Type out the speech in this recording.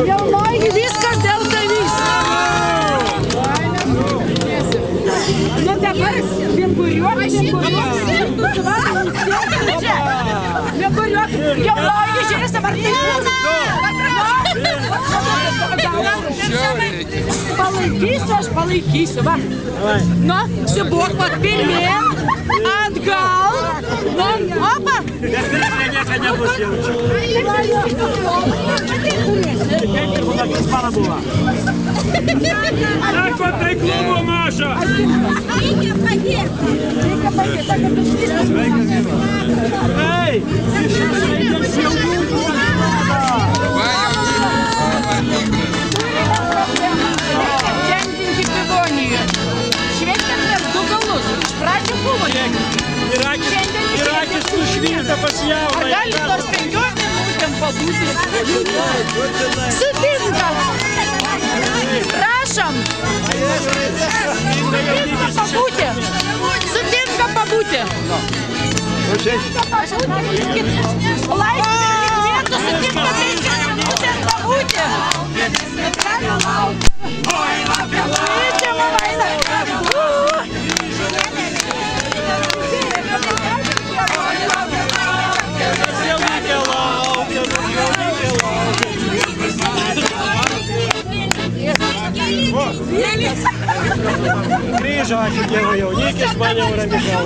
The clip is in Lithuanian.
Jaunoji, viskas dėl tavys. Nu dabar vinguriuok. Vinguriuok. Jaunoji, žiūrės dabar taip. Palaikysiu, aš palaikysiu, va. Nu, sibuok, va, pirmien, atgal. Nu, opa. Nes nieko nebus jaučiu. Sako, tai klubo maža. Reikia padėti. Reikia padėti, kad tu viskas pasakė. Ei, išėjęs jau būtų. Žentinti pivonijoje. Šventėm per 2 galus. Iš pradžių buvo. Ir akis nušvinta pas jauną. Ar gali nors 5 minutėm pabūti? Sutinkam. Prašom. Sutinka pabūti. Sutinka pabūti. Laisvės vietų sutinka 5 minutėm pabūti. Grįžo, ačiū Dievui, jaunikis, man jau ramiau.